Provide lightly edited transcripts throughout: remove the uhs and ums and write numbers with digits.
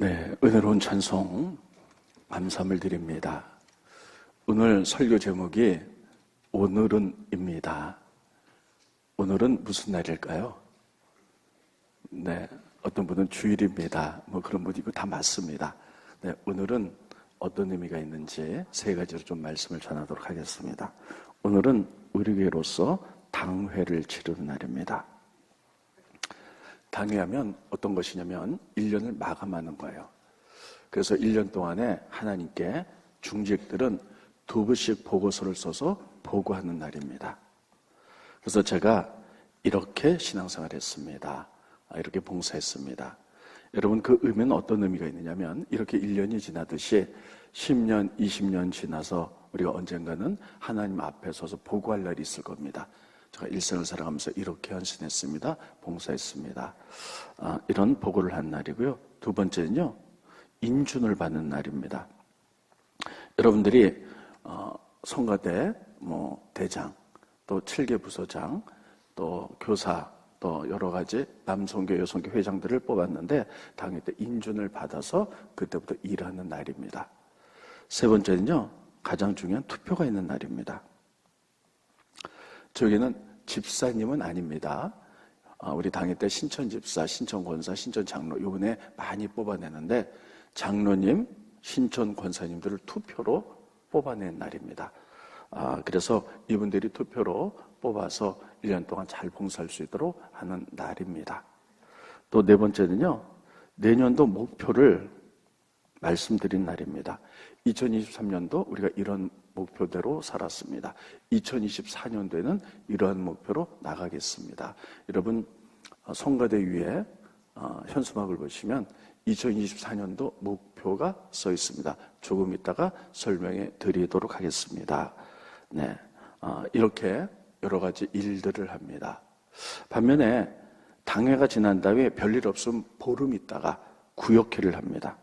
네, 은혜로운 찬송 감사함을 드립니다. 오늘 설교 제목이 오늘은입니다. 오늘은 무슨 날일까요? 네, 어떤 분은 주일입니다. 그런 분이고 다 맞습니다. 네, 오늘은 어떤 의미가 있는지 세 가지로 좀 말씀을 전하도록 하겠습니다. 오늘은 우리 교회로서 당회를 치르는 날입니다. 당회하면 어떤 것이냐면 1년을 마감하는 거예요. 그래서 1년 동안에 하나님께 중직들은 2부씩 보고서를 써서 보고하는 날입니다. 그래서 제가 이렇게 신앙생활을 했습니다. 이렇게 봉사했습니다. 여러분, 그 의미는 어떤 의미가 있느냐면 이렇게 1년이 지나듯이 10년, 20년 지나서 우리가 언젠가는 하나님 앞에 서서 보고할 날이 있을 겁니다. 제가 일생을 살아가면서 이렇게 헌신했습니다. 봉사했습니다. 이런 보고를 한 날이고요. 두 번째는요, 인준을 받는 날입니다. 여러분들이 성가대, 대장, 또 7개 부서장, 또 교사, 또 여러 가지 남성교, 여성교 회장들을 뽑았는데 당일 때 인준을 받아서 그때부터 일하는 날입니다. 세 번째는요, 가장 중요한 투표가 있는 날입니다. 저기는 집사님은 아닙니다. 우리 당일 때 신천집사, 신천권사, 신천장로 이번에 많이 뽑아내는데 장로님, 신천권사님들을 투표로 뽑아낸 날입니다. 그래서 이분들이 투표로 뽑아서 1년 동안 잘 봉사할 수 있도록 하는 날입니다. 또 네 번째는요, 내년도 목표를 말씀드린 날입니다. 2023년도 우리가 이런 목표대로 살았습니다. 2024년도에는 이러한 목표로 나가겠습니다. 여러분, 성가대 위에 현수막을 보시면 2024년도 목표가 써 있습니다. 조금 있다가 설명해 드리도록 하겠습니다. 네, 이렇게 여러 가지 일들을 합니다. 반면에 당회가 지난 다음에 별일 없으면 보름 있다가 구역회를 합니다.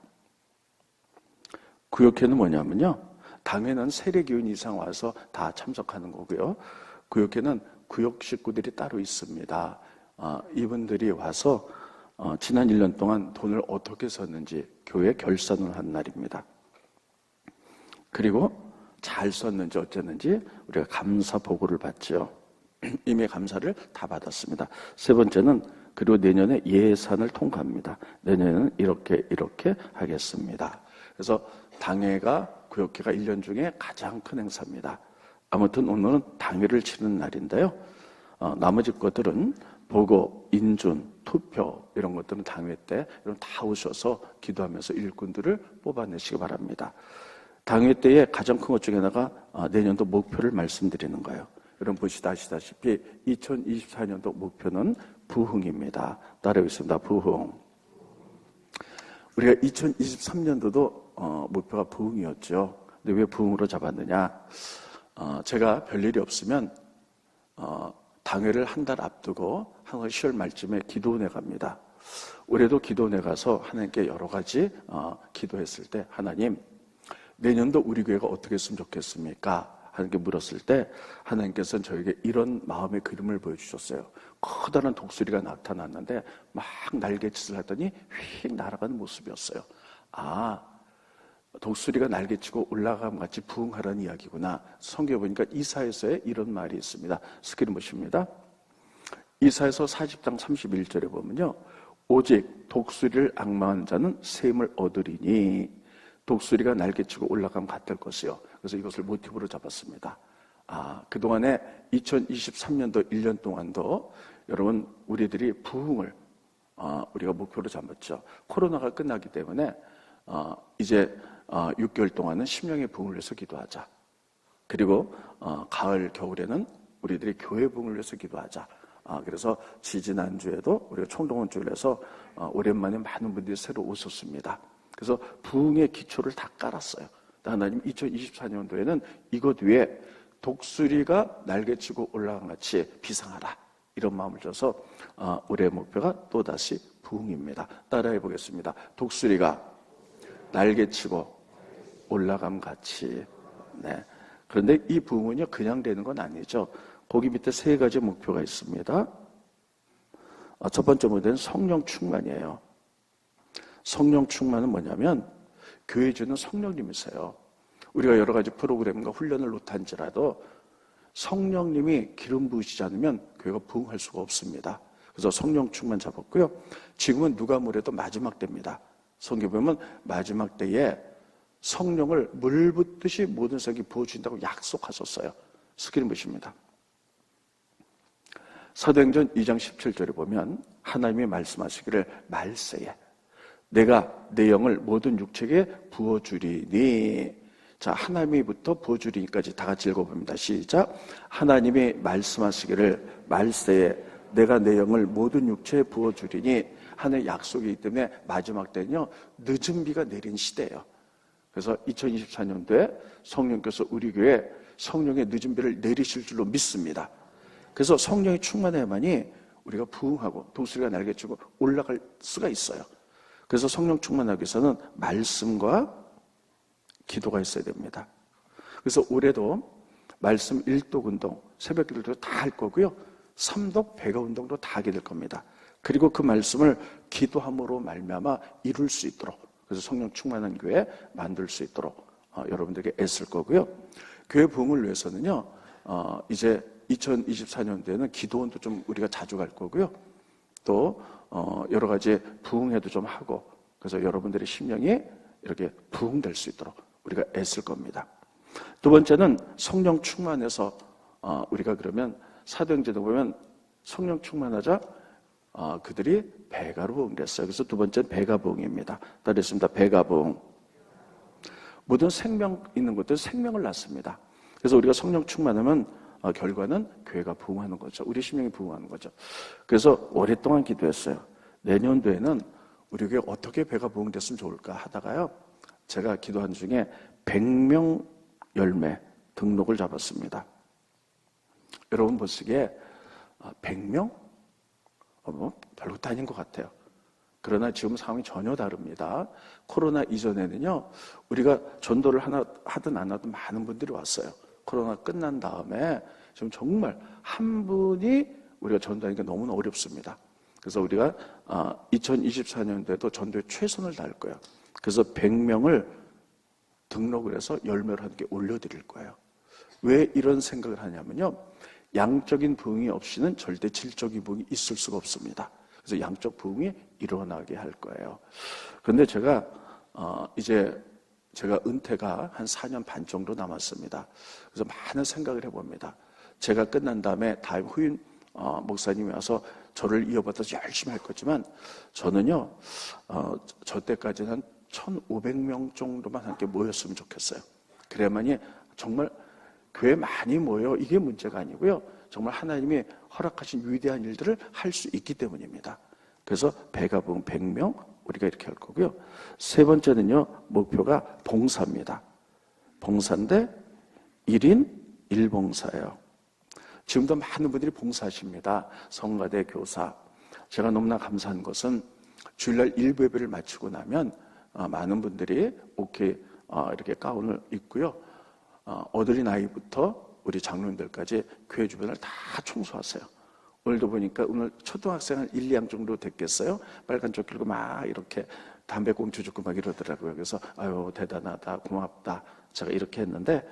구역회는 뭐냐면요, 당회는 세례교인 이상 와서 다 참석하는 거고요. 구역회는 구역 식구들이 따로 있습니다. 이분들이 와서 지난 1년 동안 돈을 어떻게 썼는지 교회 결산을 한 날입니다. 그리고 잘 썼는지 어쨌는지 우리가 감사 보고를 받죠. 이미 감사를 다 받았습니다. 세 번째는 그리고 내년에 예산을 통과합니다. 내년에는 이렇게 하겠습니다. 그래서 당회가 구역회가 1년 중에 가장 큰 행사입니다. 아무튼 오늘은 당회를 치르는 날인데요. 나머지 것들은 보고, 인준, 투표 이런 것들은 당회 때 다 오셔서 기도하면서 일꾼들을 뽑아내시기 바랍니다. 당회 때의 가장 큰 것 중에 하나가 내년도 목표를 말씀드리는 거예요. 여러분 아시다시피 2024년도 목표는 부흥입니다. 따라하겠습니다. 부흥. 우리가 2023년도도 목표가 부흥이었죠. 근데 왜 부흥으로 잡았느냐? 제가 별일이 없으면 당회를 한 달 앞두고 항상 10월 말쯤에 기도원에 갑니다. 올해도 기도원에 가서 하나님께 여러 가지 기도했을 때 하나님, 내년도 우리 교회가 어떻게 했으면 좋겠습니까? 하나님께 물었을 때 하나님께서는 저에게 이런 마음의 그림을 보여주셨어요. 커다란 독수리가 나타났는데 막 날개짓을 하더니 휙 날아가는 모습이었어요. 독수리가 날개치고 올라감 같이 부흥하라는 이야기구나. 성경에 보니까 이사야서에 이런 말이 있습니다. 스크린 보십니다. 이사야서 40장 31절에 보면요, 오직 독수리를 앙망한 자는 셈을 얻으리니 독수리가 날개치고 올라감 같을 것이요. 그래서 이것을 모티브로 잡았습니다. 그동안에 2023년도 1년 동안도 여러분 우리들이 부흥을 우리가 목표로 잡았죠. 코로나가 끝나기 때문에 이제 6개월 동안은 심령의 부흥을 위해서 기도하자. 그리고 가을, 겨울에는 우리들이 교회 부흥을 위해서 기도하자. 그래서 지지난주에도 우리가 총동원주를 해서 오랜만에 많은 분들이 새로 오셨습니다. 그래서 부흥의 기초를 다 깔았어요. 하나님 2024년도에는 이것 위에 독수리가 날개치고 올라간 같이 비상하라. 이런 마음을 줘서 올해의 목표가 또다시 부흥입니다. 따라해 보겠습니다. 독수리가 날개치고 올라감 같이. 네. 그런데 이 부흥은요, 그냥 되는 건 아니죠. 거기 밑에 세 가지 목표가 있습니다. 첫 번째 문제는 성령 충만이에요. 성령 충만은 뭐냐면 교회 주는 성령님이세요. 우리가 여러 가지 프로그램과 훈련을 놓단지라도 성령님이 기름 부으시지 않으면 교회가 부흥할 수가 없습니다. 그래서 성령 충만 잡았고요. 지금은 누가 뭐래도 마지막 때입니다. 성경 보면 마지막 때에 성령을 물 붓듯이 모든 세상에 부어주신다고 약속하셨어요. 스크린 보십니다. 사도행전 2장 17절에 보면 하나님이 말씀하시기를 말세에 내가 내 영을 모든 육체에 부어주리니. 자, 하나님이부터 부어주리니까지 다 같이 읽어봅니다. 시작. 하나님이 말씀하시기를 말세에 내가 내 영을 모든 육체에 부어주리니. 하나님의 약속이기 때문에 마지막 때는요 늦은 비가 내린 시대예요. 그래서 2024년도에 성령께서 우리 교회에 성령의 늦은 비를 내리실 줄로 믿습니다. 그래서 성령이 충만해야만이 우리가 부흥하고 독수리가 날개치고 올라갈 수가 있어요. 그래서 성령 충만하기 위해서는 말씀과 기도가 있어야 됩니다. 그래서 올해도 말씀 1독 운동, 새벽 기도도 다 할 거고요. 3독 배가 운동도 다 하게 될 겁니다. 그리고 그 말씀을 기도함으로 말미암아 이룰 수 있도록, 그래서 성령 충만한 교회 만들 수 있도록 여러분들에게 애쓸 거고요. 교회 부흥을 위해서는요, 이제 2024년도에는 기도원도 좀 우리가 자주 갈 거고요. 또 여러 가지 부흥회도 좀 하고, 그래서 여러분들의 심령이 이렇게 부흥될 수 있도록 우리가 애쓸 겁니다. 두 번째는 성령 충만해서 우리가 그러면 사도행전에 보면 성령 충만하자 그들이 배가로 부흥됐어요. 그래서 두 번째는 배가 부흥입니다. 따르겠습니다. 배가 부흥. 모든 생명 있는 것들 생명을 낳습니다. 그래서 우리가 성령 충만하면 결과는 교회가 부흥하는 거죠. 우리 심령이 부흥하는 거죠. 그래서 오랫동안 기도했어요. 내년도에는 우리 교회 어떻게 배가 부흥됐으면 좋을까 하다가요, 제가 기도한 중에 100명 열매 등록을 잡았습니다. 여러분 보시기에 100명? 별것도 아닌 것 같아요. 그러나 지금 상황이 전혀 다릅니다. 코로나 이전에는요, 우리가 전도를 하든 안 하든 많은 분들이 왔어요. 코로나 끝난 다음에 지금 정말 한 분이 우리가 전도하니까 너무나 어렵습니다. 그래서 우리가 2024년도에도 전도에 최선을 다할 거예요. 그래서 100명을 등록을 해서 열매를 함께 올려드릴 거예요. 왜 이런 생각을 하냐면요, 양적인 부흥이 없이는 절대 질적인 부흥이 있을 수가 없습니다. 그래서 양적 부흥이 일어나게 할 거예요. 그런데 제가 이제 제가 은퇴가 한 4년 반 정도 남았습니다. 그래서 많은 생각을 해봅니다. 제가 끝난 다음에 다음 후임 목사님이 와서 저를 이어받아서 열심히 할 거지만, 저는요 저 때까지는 한 1,500명 정도만 함께 모였으면 좋겠어요. 그래야만이 정말 교회 많이 모여 이게 문제가 아니고요, 정말 하나님이 허락하신 위대한 일들을 할 수 있기 때문입니다. 그래서 배가 부흥 100명 우리가 이렇게 할 거고요. 세 번째는요, 목표가 봉사입니다. 봉사인데 1인 1봉사예요. 지금도 많은 분들이 봉사하십니다. 성가대 교사. 제가 너무나 감사한 것은 주일날 1부 예배를 마치고 나면 많은 분들이 오케이 이렇게 가운을 입고요, 어린아이부터 우리 장로님들까지 교회 주변을 다 청소하세요. 오늘도 보니까 오늘 초등학생 한 1, 2학 정도 됐겠어요. 빨간 쪽 들고 막 이렇게 담배꽁초 줍고 막 이러더라고요. 그래서 아유 대단하다, 고맙다, 제가 이렇게 했는데,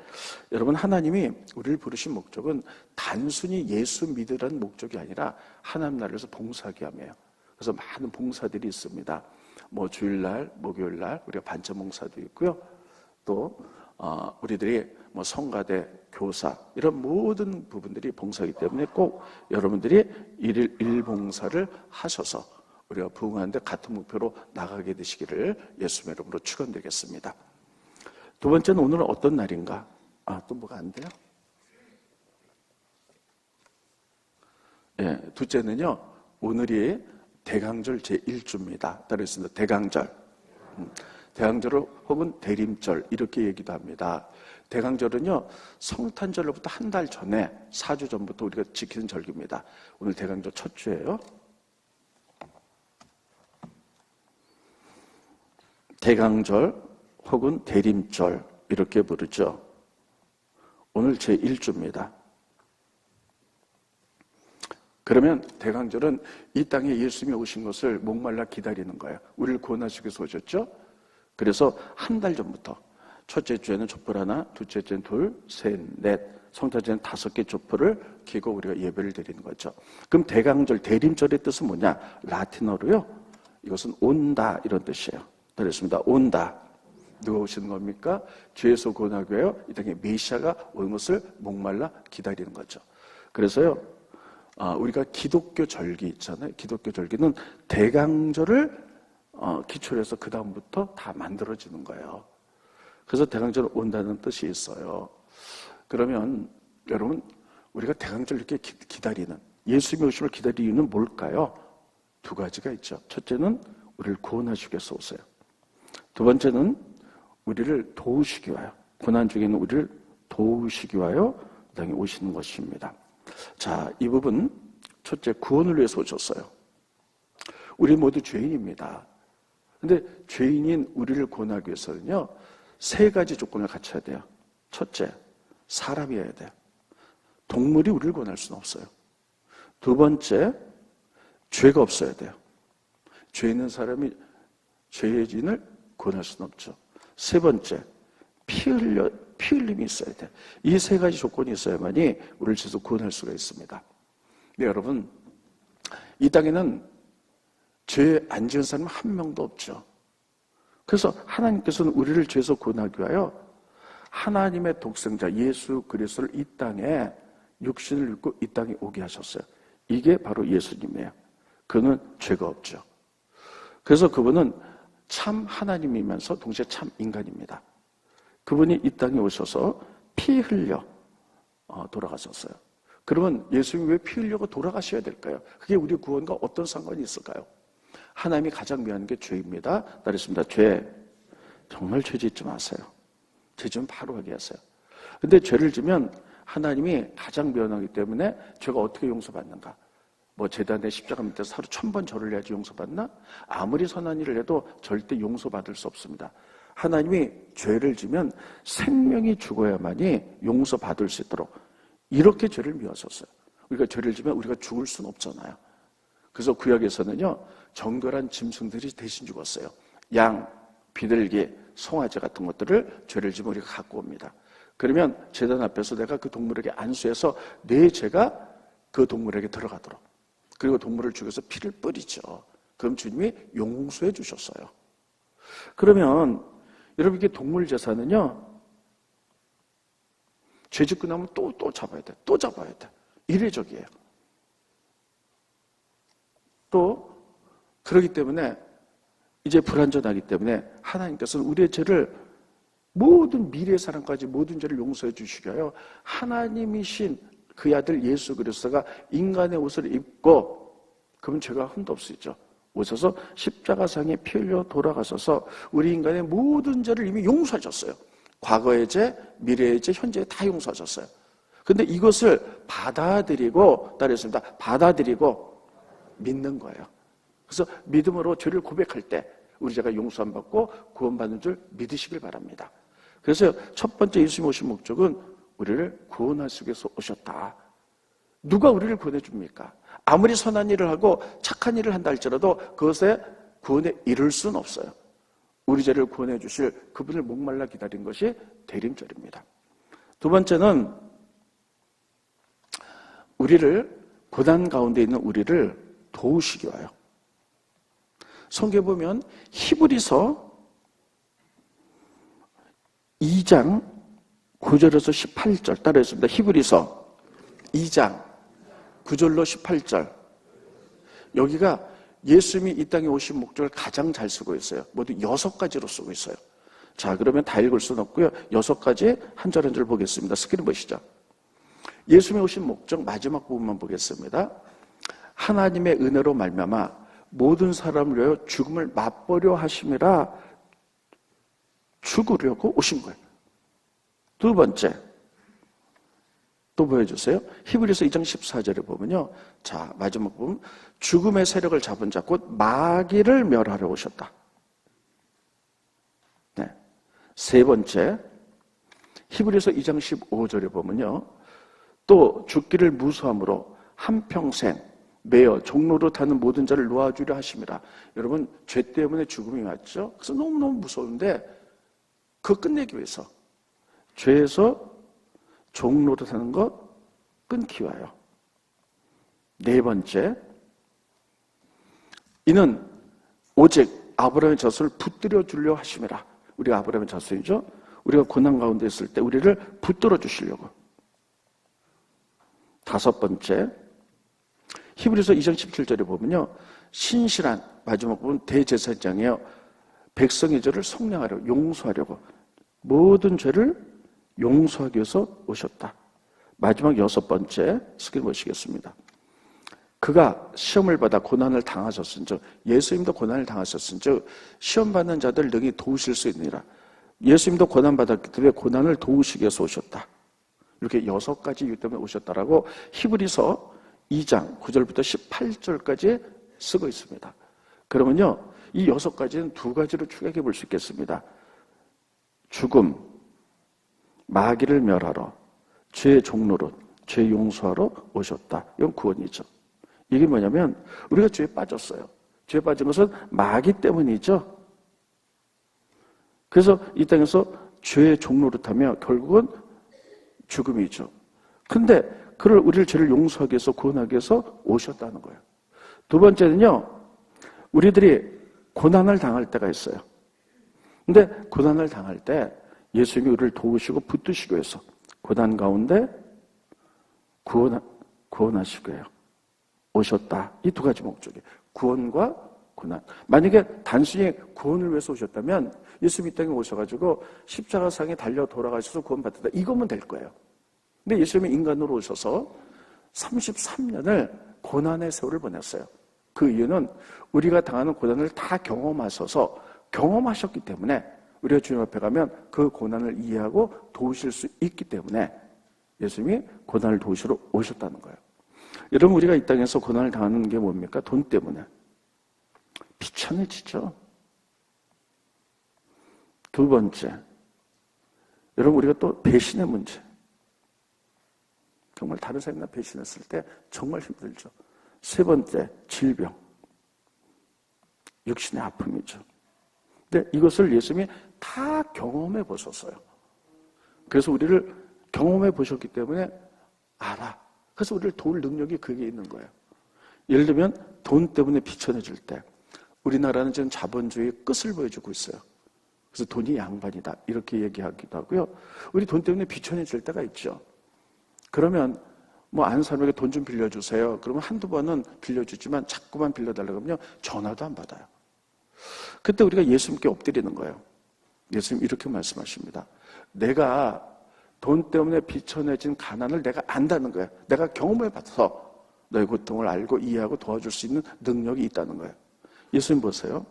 여러분 하나님이 우리를 부르신 목적은 단순히 예수 믿으라는 목적이 아니라 하나님 나라에서 봉사하게 함이에요. 그래서 많은 봉사들이 있습니다. 뭐 주일날, 목요일날 우리가 반찬 봉사도 있고요. 또 우리들이 뭐 성가대, 교사 이런 모든 부분들이 봉사이기 때문에 꼭 여러분들이 일 봉사를 하셔서 우리가 부흥하는데 같은 목표로 나가게 되시기를 예수님의 이름으로 축원드리겠습니다. 두 번째는 오늘은 어떤 날인가? 또 뭐가 안 돼요? 예, 둘째는요, 오늘이 대강절 제1주입니다. 따르겠습니다. 대강절. 대강절 혹은 대림절 이렇게 얘기도 합니다. 대강절은요, 성탄절로부터 한 달 전에 4주 전부터 우리가 지키는 절기입니다. 오늘 대강절 첫 주예요. 대강절 혹은 대림절 이렇게 부르죠. 오늘 제1주입니다. 그러면 대강절은 이 땅에 예수님이 오신 것을 목말라 기다리는 거예요. 우리를 구원하시기 위해서 오셨죠? 그래서 한 달 전부터 첫째 주에는 촛불 하나, 둘째 주에는 둘, 셋, 넷, 성탄절에는 5개 촛불을 켜고 우리가 예배를 드리는 거죠. 그럼 대강절, 대림절의 뜻은 뭐냐? 라틴어로요. 이것은 온다 이런 뜻이에요. 그렇습니다. 온다. 누가 오시는 겁니까? 죄에서 구원하기 위하여 이 땅에 메시아가 오는 것을 목말라 기다리는 거죠. 그래서요, 우리가 기독교 절기 있잖아요. 기독교 절기는 대강절을 기초로 해서 그 다음부터 다 만들어지는 거예요. 그래서 대강절 온다는 뜻이 있어요. 그러면 여러분, 우리가 대강절 이렇게 기다리는, 예수님의 오심을 기다리는 이유는 뭘까요? 2가지가 있죠. 첫째는 우리를 구원하시기 위해서 오세요. 두 번째는 우리를 도우시기 위하여, 고난 중에 있는 우리를 도우시기 위하여 이 땅에 오시는 것입니다. 자, 이 부분 첫째, 구원을 위해서 오셨어요. 우리 모두 죄인입니다. 근데 죄인인 우리를 구원하기 위해서는요, 3가지 조건을 갖춰야 돼요. 첫째, 사람이어야 돼요. 동물이 우리를 구원할 수는 없어요. 두 번째, 죄가 없어야 돼요. 죄 있는 사람이 죄인을 구원할 수는 없죠. 세 번째, 피 흘림이 있어야 돼요. 이 3가지 조건이 있어야만이 우리를 죄에서 구원할 수가 있습니다. 네, 여러분, 이 땅에는 죄 안 지은 사람 한 명도 없죠. 그래서 하나님께서는 우리를 죄에서 구원하기 위하여 하나님의 독생자 예수 그리스도를 이 땅에 육신을 입고 이 땅에 오게 하셨어요. 이게 바로 예수님이에요. 그는 죄가 없죠. 그래서 그분은 참 하나님이면서 동시에 참 인간입니다. 그분이 이 땅에 오셔서 피 흘려 돌아가셨어요. 그러면 예수님이 왜 피 흘려고 돌아가셔야 될까요? 그게 우리 구원과 어떤 상관이 있을까요? 하나님이 가장 미워하는 게 죄입니다. 따르겠습니다. 죄. 정말 죄 짓지 마세요. 죄 좀 바로 하게 하세요. 근데 죄를 지면 하나님이 가장 미워하기 때문에 죄가 어떻게 용서받는가? 뭐 제단의 십자가 밑에서 하루 1000번 절을 해야지 용서받나? 아무리 선한 일을 해도 절대 용서받을 수 없습니다. 하나님이 죄를 지면 생명이 죽어야만이 용서받을 수 있도록 이렇게 죄를 미워하셨어요. 우리가 죄를 지면 우리가 죽을 수는 없잖아요. 그래서 구약에서는요, 정결한 짐승들이 대신 죽었어요. 양, 비둘기, 송아지 같은 것들을 죄를 지면 우리가 갖고 옵니다. 그러면 제단 앞에서 내가 그 동물에게 안수해서 내 죄가 그 동물에게 들어가도록, 그리고 동물을 죽여서 피를 뿌리죠. 그럼 주님이 용서해 주셨어요. 그러면 여러분, 이게 동물 제사는요, 죄 짓고 나면 또 잡아야 돼. 또 잡아야 돼. 이례적이에요. 또 그렇기 때문에 이제 불완전하기 때문에 하나님께서는 우리의 죄를, 모든 미래의 사람까지 모든 죄를 용서해 주시기 위하여 하나님이신 그 아들 예수 그리스도가 인간의 옷을 입고, 그분 죄가 흠도 없으시죠. 오셔서 십자가상에 피 흘려 돌아가셔서 우리 인간의 모든 죄를 이미 용서하셨어요. 과거의 죄, 미래의 죄, 현재의 다 용서하셨어요. 근데 이것을 받아들이고, 따르겠습니다. 받아들이고 믿는 거예요. 그래서 믿음으로 죄를 고백할 때 우리 죄가 용서함 받고 구원받는 줄 믿으시길 바랍니다. 그래서 첫 번째 예수님 오신 목적은 우리를 구원하시기 위해서 오셨다. 누가 우리를 구원해 줍니까? 아무리 선한 일을 하고 착한 일을 한다 할지라도 그것에 구원에 이를 수는 없어요. 우리 죄를 구원해 주실 그분을 목말라 기다린 것이 대림절입니다. 두 번째는 우리를, 고난 가운데 있는 우리를 도우시기 위하여. 성경에 보면 히브리서 2장 9절에서 18절 따라했습니다. 히브리서 2장 9절로 18절. 여기가 예수님이 이 땅에 오신 목적을 가장 잘 쓰고 있어요. 모두 6가지로 쓰고 있어요. 자, 그러면 다 읽을 수는 없고요. 6가지 한 절 한 절 보겠습니다. 스크린 보시죠. 예수님이 오신 목적 마지막 부분만 보겠습니다. 하나님의 은혜로 말미암아 모든 사람을 위하여 죽음을 맛보려 하심이라, 죽으려고 오신 거예요. 두 번째, 또 보여주세요. 히브리서 2장 14절에 보면요, 자, 마지막 부분, 죽음의 세력을 잡은 자 곧 마귀를 멸하러 오셨다. 네. 세 번째, 히브리서 2장 15절에 보면요, 또 죽기를 무수함으로 한평생 매어 종로로 타는 모든 자를 놓아주려 하심이라. 여러분, 죄 때문에 죽음이 왔죠. 그래서 너무너무 무서운데 그거 끝내기 위해서 죄에서 종로로 타는 것 끊기 위하여. 네 번째, 이는 오직 아브라함의 자손을 붙들어 주려 하심이라. 우리가 아브라함의 자손이죠. 우리가 고난 가운데 있을 때 우리를 붙들어 주시려고. 다섯 번째, 히브리서 2장 17절에 보면요, 신실한, 마지막 부분 대제사장이에요. 백성의 죄를 속량하려고, 용서하려고, 모든 죄를 용서하기 위해서 오셨다. 마지막 여섯 번째 스크린 보시겠습니다. 그가 시험을 받아 고난을 당하셨은즉, 예수님도 고난을 당하셨은즉 시험 받는 자들 능히 도우실 수 있느니라. 예수님도 고난 받았기 때문에 고난을 도우시기 위해서 오셨다. 이렇게 여섯 가지 이유 때문에 오셨다라고 히브리서 2장 9절부터 18절까지 쓰고 있습니다. 그러면요, 이 여섯 가지는 두 가지로 축약해 볼 수 있겠습니다. 죽음, 마귀를 멸하러, 죄의 종로로, 죄 용서하러 오셨다. 이건 구원이죠. 이게 뭐냐면 우리가 죄에 빠졌어요. 죄에 빠진 것은 마귀 때문이죠. 그래서 이 땅에서 죄의 종로로 타며 결국은 죽음이죠. 근데 그를 우리를 죄를 용서하기 위해서 구원하기 위해서 오셨다는 거예요. 두 번째는요, 우리들이 고난을 당할 때가 있어요. 근데 고난을 당할 때 예수님이 우리를 도우시고 붙드시기 위해서 고난 가운데 구원하시기 위해요. 오셨다. 이 두 가지 목적이에요. 구원과 고난. 만약에 단순히 구원을 위해서 오셨다면 예수님이 이 땅에 오셔가지고 십자가상에 달려 돌아가셔서 구원받았다. 이거면 될 거예요. 근데 예수님이 인간으로 오셔서 33년을 고난의 세월을 보냈어요. 그 이유는 우리가 당하는 고난을 다 경험하셨기 때문에 우리가 주님 앞에 가면 그 고난을 이해하고 도우실 수 있기 때문에 예수님이 고난을 도우시러 오셨다는 거예요. 여러분, 우리가 이 땅에서 고난을 당하는 게 뭡니까? 돈 때문에. 비천해지죠. 두 번째, 여러분, 우리가 또 배신의 문제. 정말 다른 사람이나 배신했을 때 정말 힘들죠. 세 번째, 질병. 육신의 아픔이죠. 근데 이것을 예수님이 다 경험해 보셨어요. 그래서 우리를 경험해 보셨기 때문에 알아. 그래서 우리를 도울 능력이 그게 있는 거예요. 예를 들면 돈 때문에 비천해질 때 우리나라는 지금 자본주의의 끝을 보여주고 있어요. 그래서 돈이 양반이다 이렇게 얘기하기도 하고요. 우리 돈 때문에 비천해질 때가 있죠. 그러면 뭐 아는 사람에게 돈 좀 빌려주세요. 그러면 한두 번은 빌려주지만 자꾸만 빌려달라고 하면 전화도 안 받아요. 그때 우리가 예수님께 엎드리는 거예요. 예수님 이렇게 말씀하십니다. 내가 돈 때문에 비천해진 가난을 내가 안다는 거예요. 내가 경험을 받아서 너의 고통을 알고 이해하고 도와줄 수 있는 능력이 있다는 거예요. 예수님 보세요.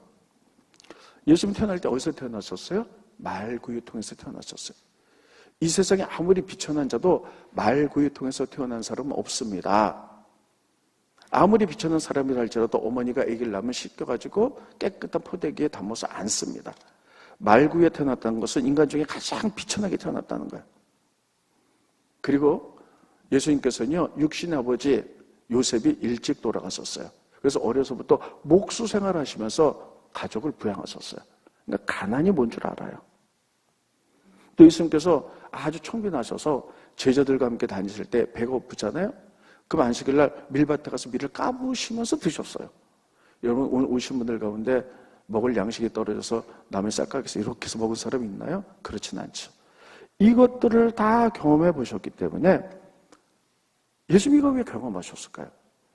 예수님 태어날 때 어디서 태어나셨어요? 말구유 통해서 태어나셨어요. 이 세상에 아무리 비천한 자도 말구유 통해서 태어난 사람은 없습니다. 아무리 비천한 사람이라 할지라도 어머니가 아기를 낳으면 씻겨가지고 깨끗한 포대기에 담아서 안습니다. 말구유에 태어났다는 것은 인간 중에 가장 비천하게 태어났다는 거예요. 그리고 예수님께서는요, 육신의 아버지 요셉이 일찍 돌아가셨어요. 그래서 어려서부터 목수 생활을 하시면서 가족을 부양하셨어요. 그러니까 가난이 뭔 줄 알아요. 또 예수님께서 아주 청빈하셔서 제자들과 함께 다니실 때 배가 고프잖아요. 그럼 안식일날 밀밭에 가서 밀을 까부시면서 드셨어요. 여러분, 오늘 오신 분들 가운데 먹을 양식이 떨어져서 남의 쌀가게에서 이렇게 해서 먹은 사람이 있나요? 그렇진 않죠. 이것들을 다 경험해 보셨기 때문에 예수님이 이거 왜 경험하셨을까요?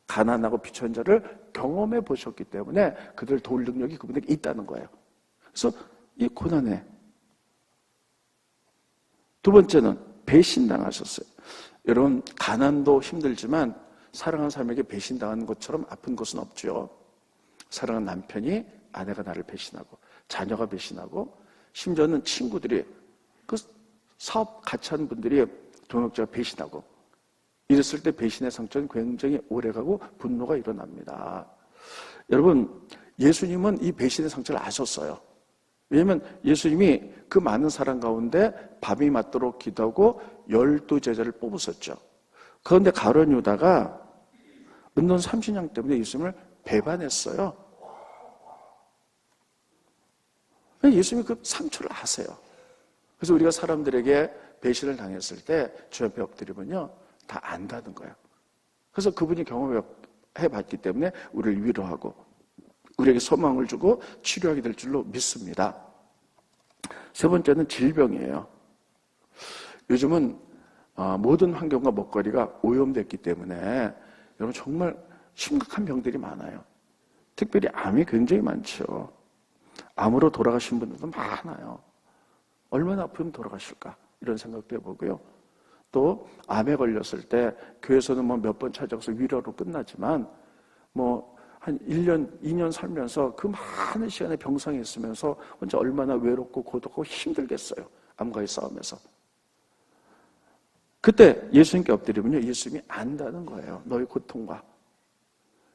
가난하고 비천한 자를 경험해 보셨기 때문에 그들을 도울 능력이 그분에게 있다는 거예요. 그래서 이 고난에 두 번째는 배신당하셨어요. 여러분, 가난도 힘들지만 사랑하는 사람에게 배신당하는 것처럼 아픈 것은 없죠. 사랑하는 남편이 아내가 나를 배신하고 자녀가 배신하고 심지어는 친구들이 그 사업 같이 하는 분들이 동역자가 배신하고 이랬을 때 배신의 상처는 굉장히 오래가고 분노가 일어납니다. 여러분, 예수님은 이 배신의 상처를 아셨어요. 왜냐하면 예수님이 그 많은 사람 가운데 밤이 맞도록 기도하고 12 제자를 뽑으셨죠. 그런데 가룟 유다가 은돈 30냥 때문에 예수님을 배반했어요. 예수님이 그 상처를 아세요. 그래서 우리가 사람들에게 배신을 당했을 때 주 옆에 엎드리면요, 다 안다는 거예요. 그래서 그분이 경험해봤기 때문에 우리를 위로하고 우리에게 소망을 주고 치료하게 될 줄로 믿습니다. 세 번째는 질병이에요. 요즘은 모든 환경과 먹거리가 오염됐기 때문에 여러분 정말 심각한 병들이 많아요. 특별히 암이 굉장히 많죠. 암으로 돌아가신 분들도 많아요. 얼마나 아프면 돌아가실까 이런 생각도 해보고요. 또 암에 걸렸을 때 교회에서는 뭐 몇 번 찾아가서 위로로 끝나지만 뭐 한 1년, 2년 살면서 그 많은 시간에 병상에 있으면서 혼자 얼마나 외롭고 고독하고 힘들겠어요. 암과의 싸움에서. 그때 예수님께 엎드리면요, 예수님이 안다는 거예요. 너의 고통과.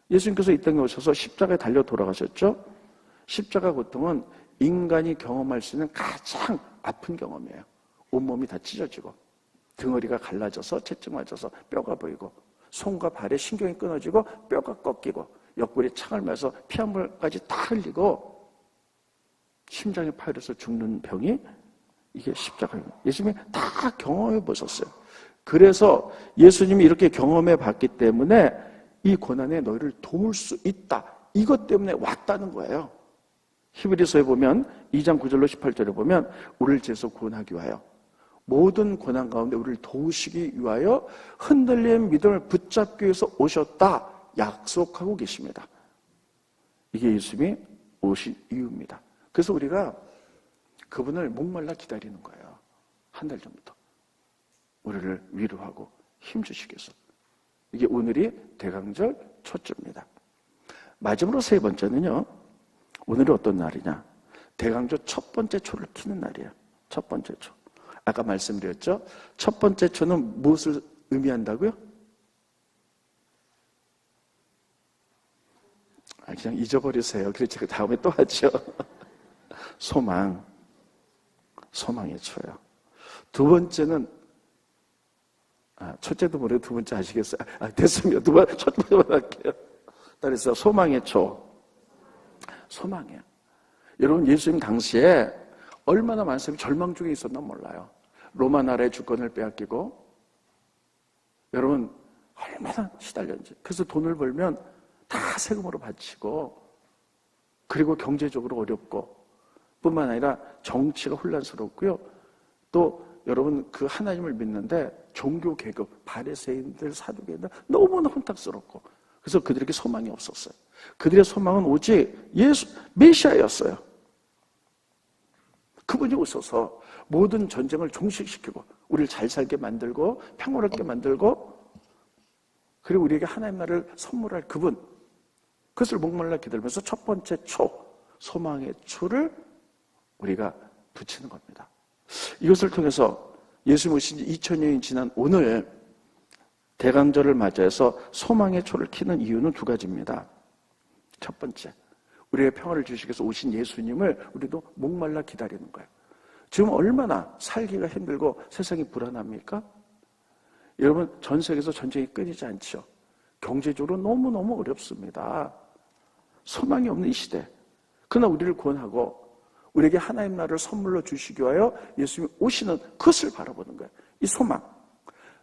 예수님께서 이 땅에 오셔서 십자가에 달려 돌아가셨죠? 십자가 고통은 인간이 경험할 수 있는 가장 아픈 경험이에요. 온몸이 다 찢어지고 등허리가 갈라져서 채찍 맞아서 뼈가 보이고 손과 발에 신경이 끊어지고 뼈가 꺾이고 옆구리에 창을 맞아서 피 한 볼까지 다 흘리고 심장에 파열해서 죽는 병이 이게 십자가입니다. 예수님이 다 경험해 보셨어요. 그래서 예수님이 이렇게 경험해 봤기 때문에 이 고난에 너희를 도울 수 있다. 이것 때문에 왔다는 거예요. 히브리서에 보면 2장 9절로 18절에 보면 우리를 죄에서 구원하기 위하여 모든 고난 가운데 우리를 도우시기 위하여 흔들린 믿음을 붙잡기 위해서 오셨다 약속하고 계십니다. 이게 예수님이 오신 이유입니다. 그래서 우리가 그분을 목말라 기다리는 거예요. 한 달 전부터 우리를 위로하고 힘주시기 위해서. 이게 오늘이 대강절 첫 주입니다. 마지막으로 세 번째는요, 오늘이 어떤 날이냐? 대강절 첫 번째 초를 키는 날이에요. 첫 번째 초. 아까 말씀드렸죠? 첫 번째 초는 무엇을 의미한다고요? 그냥 잊어버리세요. 그래서 제가 다음에 또 하죠. 소망. 소망의 초요. 두 번째는, 첫째도 모르고 두 번째 아시겠어요? 됐습니다. 첫 번째만 할게요. 그래서 소망의 초. 소망이에요. 여러분, 예수님 당시에 얼마나 많은 사람이 절망 중에 있었나 몰라요. 로마 나라의 주권을 빼앗기고, 여러분, 얼마나 시달렸는지. 그래서 돈을 벌면 다 세금으로 바치고, 그리고 경제적으로 어렵고, 뿐만 아니라 정치가 혼란스럽고요. 또 여러분 그 하나님을 믿는데 종교 계급, 바리새인들, 사두개인들 너무나 혼탁스럽고, 그래서 그들에게 소망이 없었어요. 그들의 소망은 오직 예수, 메시아였어요. 그분이 오셔서 모든 전쟁을 종식시키고 우리를 잘 살게 만들고 평화롭게 만들고 그리고 우리에게 하나님 나라를 선물할 그분, 그것을 목말라 기다리면서 첫 번째 초, 소망의 초를 우리가 붙이는 겁니다. 이것을 통해서 예수님 오신 지 2000년이 지난 오늘 대강절을 맞이해서 소망의 초를 키는 이유는 두 가지입니다. 첫 번째, 우리의 평화를 주시기 위해서 오신 예수님을 우리도 목말라 기다리는 거예요. 지금 얼마나 살기가 힘들고 세상이 불안합니까? 여러분, 전 세계에서 전쟁이 끊이지 않죠. 경제적으로 너무너무 어렵습니다. 소망이 없는 이 시대. 그러나 우리를 구원하고 우리에게 하나님 나라를 선물로 주시기 위하여 예수님이 오시는 그것을 바라보는 거예요. 이 소망.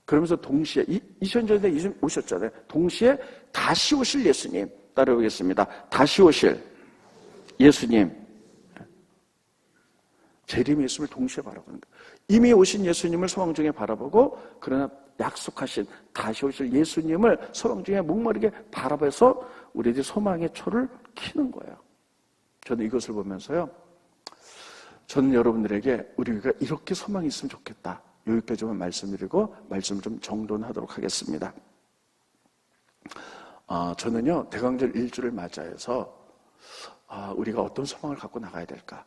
그러면서 동시에 2000년 전에 예수님 오셨잖아요. 동시에 다시 오실 예수님 따라오겠습니다. 다시 오실 예수님. 재림 예수님을 동시에 바라보는 거예요. 이미 오신 예수님을 소망 중에 바라보고 그러나 약속하신 다시 오실 예수님을 소망 중에 목마르게 바라봐서 우리들이 소망의 초를 키는 거예요. 저는 이것을 보면서요, 저는 여러분들에게 우리가 이렇게 소망이 있으면 좋겠다. 여기까지만 말씀드리고 말씀을 좀 정돈하도록 하겠습니다. 저는요, 대강절 일주를 맞이해서 우리가 어떤 소망을 갖고 나가야 될까?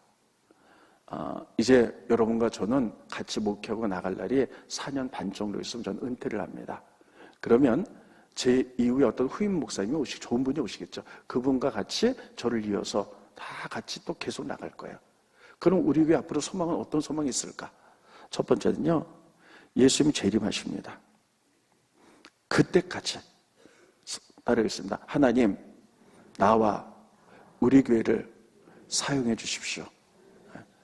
이제 여러분과 저는 같이 목회하고 나갈 날이 4년 반 정도 있으면 저는 은퇴를 합니다. 그러면 제 이후에 어떤 후임 목사님이 좋은 분이 오시겠죠. 그분과 같이 저를 이어서 다 같이 또 계속 나갈 거예요. 그럼 우리 교회 앞으로 소망은 어떤 소망이 있을까? 첫 번째는요, 예수님이 재림하십니다. 그때까지 따르겠습니다. 하나님, 나와 우리 교회를 사용해 주십시오.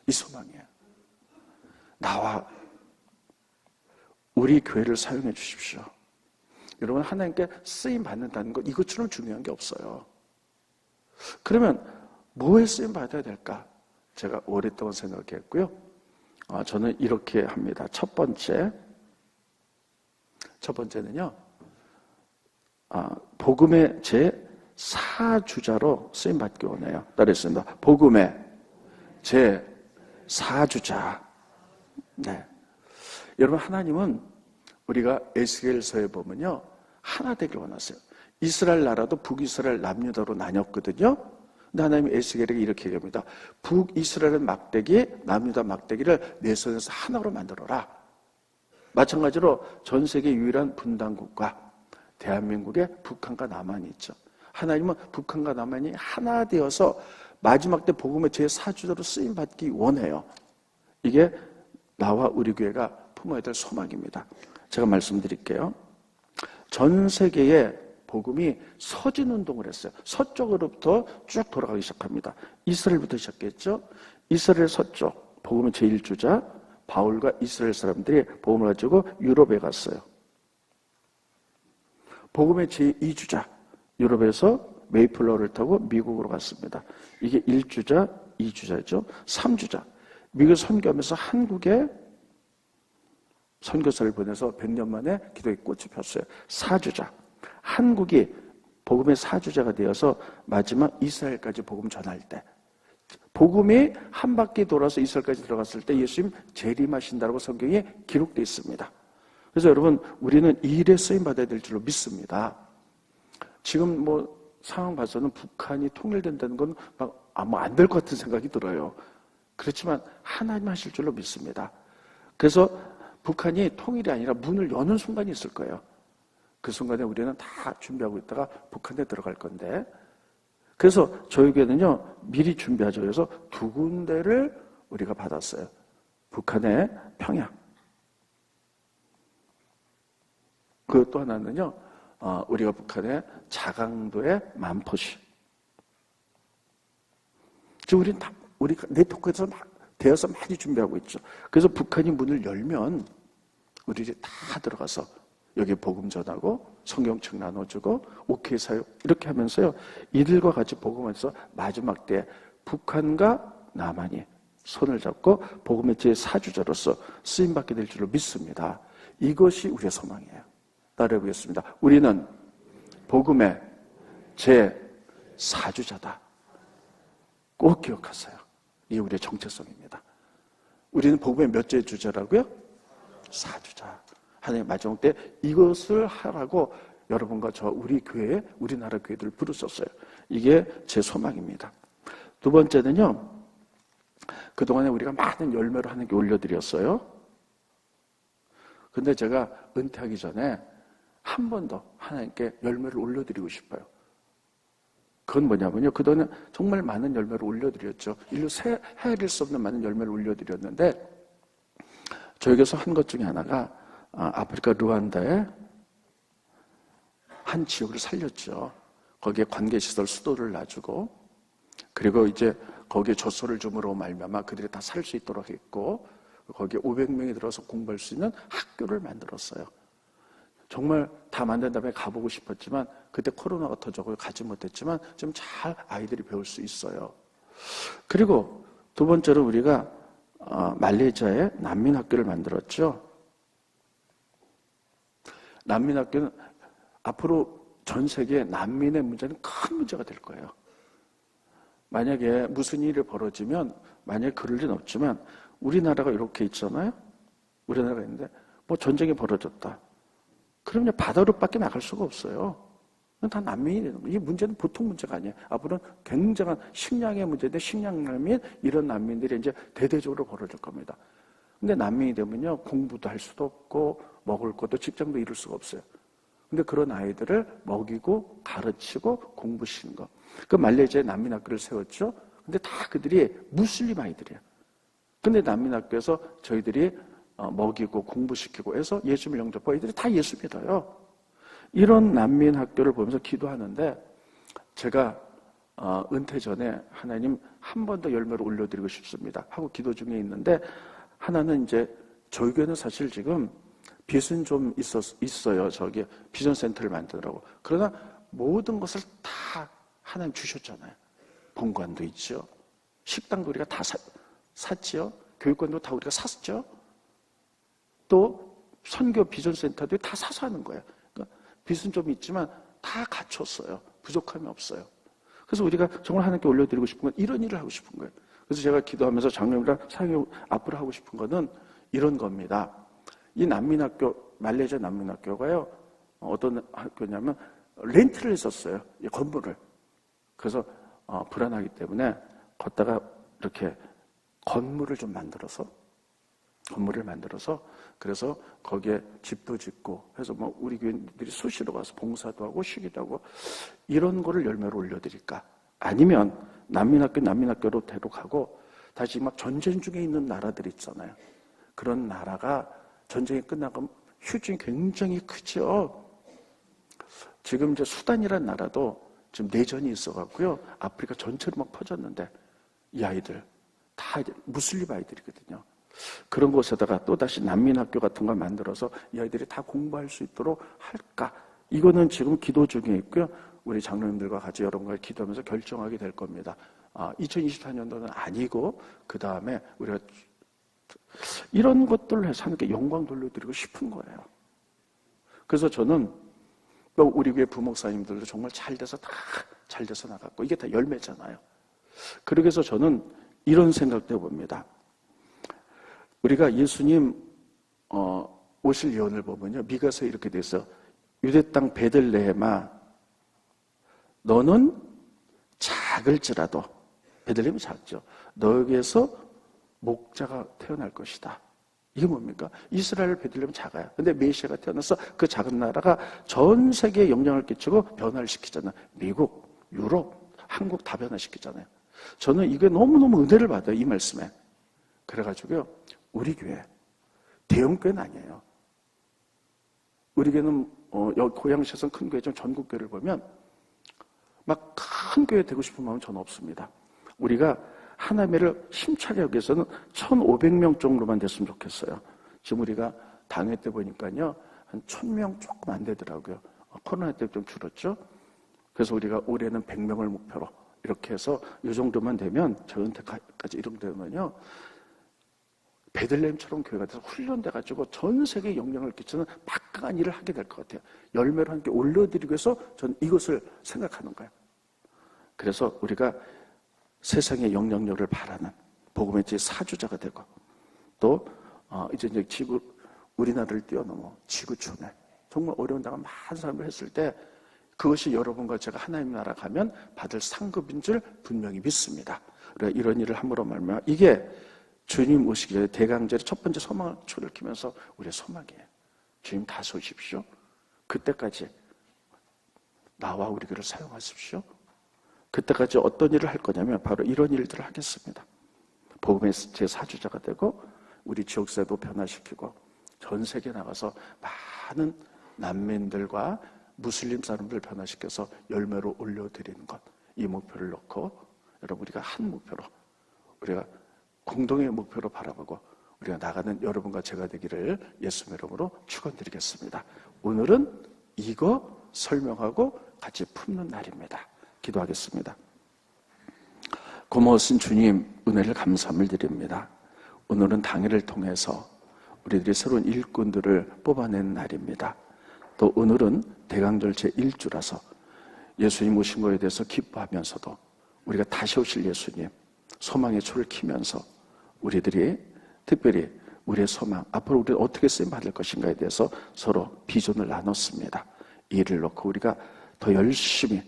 이 소망이에요. 나와 우리 교회를 사용해 주십시오. 여러분, 하나님께 쓰임 받는다는 것, 이것처럼 중요한 게 없어요. 그러면 뭐에 쓰임 받아야 될까? 제가 오랫동안 생각했고요. 저는 이렇게 합니다. 첫 번째는요, 복음의 제 4주자로 쓰임 받기 원해요. 따르겠습니다. 복음의 제 4주자. 네. 여러분, 하나님은 우리가 에스겔서에 보면요, 하나 되길 원하세요. 이스라엘 나라도 북이스라엘 남유다로 나뉘었거든요. 근데 하나님이 에스겔에게 이렇게 얘기합니다. 북이스라엘은 막대기, 남유다 막대기를 내 손에서 하나로 만들어라. 마찬가지로 전 세계 유일한 분단국가 대한민국에 북한과 남한이 있죠. 하나님은 북한과 남한이 하나 되어서 마지막 때 복음의 제4주자로 쓰임받기 원해요. 이게 나와 우리 교회가 품어야 될 소망입니다. 제가 말씀드릴게요. 전 세계에 복음이 서진운동을 했어요. 서쪽으로부터 쭉 돌아가기 시작합니다. 이스라엘부터 시작했죠. 이스라엘 서쪽, 복음의 제1주자 바울과 이스라엘 사람들이 복음을 가지고 유럽에 갔어요. 복음의 제2주자, 유럽에서 메이플러를 타고 미국으로 갔습니다. 이게 1주자, 2주자죠. 3주자, 미국 선교하면서 한국에 선교사를 보내서 100년 만에 기독의 꽃이 폈어요. 4주자, 한국이 복음의 4주자가 되어서 마지막 이스라엘까지 복음 전할 때, 복음이 한 바퀴 돌아서 이스라엘까지 들어갔을 때 예수님 재림하신다고 성경에 기록되어 있습니다. 그래서 여러분, 우리는 이 일에 쓰임받아야 될 줄로 믿습니다. 지금 상황 봐서는 북한이 통일된다는 건 안 될 것 같은 생각이 들어요. 그렇지만 하나님 하실 줄로 믿습니다. 그래서 북한이 통일이 아니라 문을 여는 순간이 있을 거예요. 그 순간에 우리는 다 준비하고 있다가 북한에 들어갈 건데, 그래서 저희 교회는요, 미리 준비하죠. 그래서 2군데를 우리가 받았어요. 북한의 평양. 그 또 하나는요, 우리가 북한의 자강도의 만포시. 지금 우리가 네트워크에서 되어서 많이 준비하고 있죠. 그래서 북한이 문을 열면 우리들이 다 들어가서 여기 복음 전하고 성경책 나눠주고 오케이 사역 이렇게 하면서요, 이들과 같이 복음하면서 마지막 때 북한과 남한이 손을 잡고 복음의 제4주자로서 쓰임받게 될 줄로 믿습니다. 이것이 우리의 소망이에요. 따라해보겠습니다. 우리는 복음의 제4주자다. 꼭 기억하세요. 이게 우리의 정체성입니다. 우리는 복음의 몇째 주자라고요? 4주자. 하나님 마지막 때 이것을 하라고 여러분과 저 우리 교회, 우리나라 교회들을 부르셨어요. 이게 제 소망입니다. 두 번째는요, 그동안에 우리가 많은 열매를 하나님께 올려드렸어요. 근데 제가 은퇴하기 전에 한 번 더 하나님께 열매를 올려드리고 싶어요. 그건 뭐냐면요, 그동안 정말 많은 열매를 올려드렸죠. 인류 헤아릴 수 없는 많은 열매를 올려드렸는데, 저에게서 한 것 중에 하나가 아프리카 루안다의 한 지역을 살렸죠. 거기에 관계시설 수도를 놔주고, 그리고 이제 거기에 젖소를 줌으로 말미암아 그들이 다 살 수 있도록 했고, 거기에 500명이 들어서 공부할 수 있는 학교를 만들었어요. 정말 다 만든 다음에 가보고 싶었지만 그때 코로나가 터져서 가지 못했지만 지금 잘 아이들이 배울 수 있어요. 그리고 두 번째로 우리가 말레이시아에 난민학교를 만들었죠. 난민학교는 앞으로 전 세계 난민의 문제는 큰 문제가 될 거예요. 만약에 무슨 일이 벌어지면, 만약에 그럴 리는 없지만 우리나라가 이렇게 있잖아요. 우리나라가 있는데 전쟁이 벌어졌다. 그러면 바다로 밖에 나갈 수가 없어요. 다 난민이 되는 거예요. 이 문제는 보통 문제가 아니에요. 앞으로는 굉장한 식량의 문제인데, 식량난민, 이런 난민들이 이제 대대적으로 벌어질 겁니다. 근데 난민이 되면요, 공부도 할 수도 없고 먹을 것도 직장도 이룰 수가 없어요. 근데 그런 아이들을 먹이고 가르치고 공부시키는 거. 그 말레이시아에 난민학교를 세웠죠. 근데 다 그들이 무슬림 아이들이에요. 근데 난민학교에서 저희들이 먹이고 공부시키고 해서 예수를 영접하고 애들이 다 예수 믿어요. 이런 난민 학교를 보면서 기도하는데 제가 은퇴 전에 하나님 한 번 더 열매를 올려드리고 싶습니다 하고 기도 중에 있는데, 하나는 이제 저희 교회는 사실 지금 빚은 좀 있어요. 저기 비전센터를 만드느라고. 그러나 모든 것을 다 하나님 주셨잖아요. 본관도 있죠. 식당도 우리가 다 샀지요. 교육관도 다 우리가 샀죠. 또 선교 비전센터도 다 사서 하는 거예요. 그러니까 빚은 좀 있지만 다 갖췄어요. 부족함이 없어요. 그래서 우리가 정말 하나님께 올려드리고 싶은 건 이런 일을 하고 싶은 거예요. 그래서 제가 기도하면서 장로님이랑 사역을 앞으로 하고 싶은 거는 이런 겁니다. 이 난민학교, 말레이시아 난민학교가요, 어떤 학교냐면 렌트를 했었어요. 이 건물을. 그래서 불안하기 때문에 걷다가 이렇게 건물을 만들어서 그래서 거기에 집도 짓고 해서 뭐 우리 교인들이 수시로 가서 봉사도 하고 쉬기도 하고 이런 거를 열매로 올려드릴까? 아니면 난민학교로 데려가고 다시 막 전쟁 중에 있는 나라들 있잖아요. 그런 나라가 전쟁이 끝나고 휴진이 굉장히 크죠. 지금 이제 수단이라는 나라도 지금 내전이 있어갖고요. 아프리카 전체로 막 퍼졌는데 이 아이들 다 무슬림 아이들이거든요. 그런 곳에다가 또다시 난민학교 같은 걸 만들어서 이 아이들이 다 공부할 수 있도록 할까? 이거는 지금 기도 중에 있고요. 우리 장로님들과 같이 여러분과 기도하면서 결정하게 될 겁니다. 2024년도는 아니고 그 다음에 우리가 이런 것들을 해서 하나님께 영광 돌려드리고 싶은 거예요. 그래서 저는 우리 교회 부목사님들도 정말 잘 돼서 나갔고 이게 다 열매잖아요. 그러기 위해서 저는 이런 생각도 해봅니다. 우리가 예수님 오실 예언을 보면요, 미가서에 이렇게 돼 있어요. 유대 땅 베들레헴아, 너는 작을지라도, 베들레헴이 작죠. 너에게서 목자가 태어날 것이다. 이게 뭡니까? 이스라엘 베들레헴은 작아요. 근데 메시아가 태어나서 그 작은 나라가 전 세계에 영향을 끼치고 변화를 시키잖아요. 미국, 유럽, 한국 다 변화시키잖아요. 저는 이게 너무너무 은혜를 받아요, 이 말씀에. 그래가지고요, 우리 교회, 대형교회는 아니에요. 우리 교회는, 고양시에서 큰 교회 중 전국교회를 보면, 막 큰 교회 되고 싶은 마음은 저는 없습니다. 우리가 하나님을 힘차게 하기 위해서는 1,500명 정도만 됐으면 좋겠어요. 지금 우리가 당회 때 보니까요, 한 1,000명 조금 안 되더라고요. 코로나 때 좀 줄었죠? 그래서 우리가 올해는 100명을 목표로 이렇게 해서 이 정도만 되면, 저 은퇴까지 이렇게 되면요, 베들레헴처럼 교회가 돼서 훈련돼가지고 전 세계에 영향을 끼치는 막강한 일을 하게 될 것 같아요. 열매로 함께 올려드리기 위해서 저는 이것을 생각하는 거예요. 그래서 우리가 세상의 영향력을 바라는 복음의 사주자가 되고, 또 이제 우리나라를 뛰어넘어 지구촌에 정말 어려운 당을 많은 사람을 했을 때 그것이 여러분과 제가 하나님 나라 가면 받을 상급인 줄 분명히 믿습니다. 우리가 이런 일을 함으로 말미암아 이게 주님 오시기 전에 대강절의 첫 번째 소망초를 키면서 우리의 소망이에요. 주님 다시 오십시오. 그때까지 나와 우리 교회를 사용하십시오. 그때까지 어떤 일을 할 거냐면 바로 이런 일들을 하겠습니다. 복음의 제4주자가 되고 우리 지역사회도 변화시키고 전 세계에 나가서 많은 난민들과 무슬림 사람들을 변화시켜서 열매로 올려드리는 것, 이 목표를 놓고 여러분 우리가 한 목표로, 우리가 공동의 목표로 바라보고 우리가 나가는 여러분과 제가 되기를 예수님의 이름으로 축원드리겠습니다. 오늘은 이거 설명하고 같이 품는 날입니다. 기도하겠습니다. 고마우신 주님, 은혜를 감사함을 드립니다. 오늘은 당일을 통해서 우리들이 새로운 일꾼들을 뽑아내는 날입니다. 또 오늘은 대강절 제1주라서 예수님 오신 것에 대해서 기뻐하면서도 우리가 다시 오실 예수님 소망의 초를 키면서 우리들이 특별히 우리의 소망, 앞으로 우리가 어떻게 쓰임받을 것인가에 대해서 서로 비전을 나눴습니다. 이 일을 놓고 우리가 더 열심히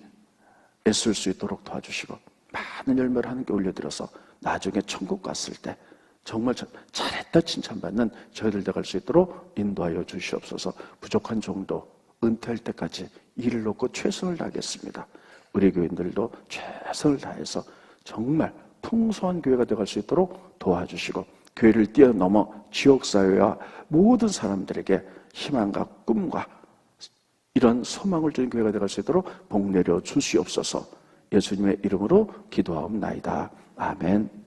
애쓸 수 있도록 도와주시고 많은 열매를 하나님께 올려드려서 나중에 천국 갔을 때 정말 잘했다 칭찬받는 저희들 돼갈 수 있도록 인도하여 주시옵소서. 부족한 정도 은퇴할 때까지 일을 놓고 최선을 다하겠습니다. 우리 교인들도 최선을 다해서 정말 풍성한 교회가 돼갈 수 있도록 도와주시고 교회를 뛰어넘어 지역사회와 모든 사람들에게 희망과 꿈과 이런 소망을 주는 교회가 되갈 수 있도록 복 내려 주시옵소서. 예수님의 이름으로 기도하옵나이다. 아멘.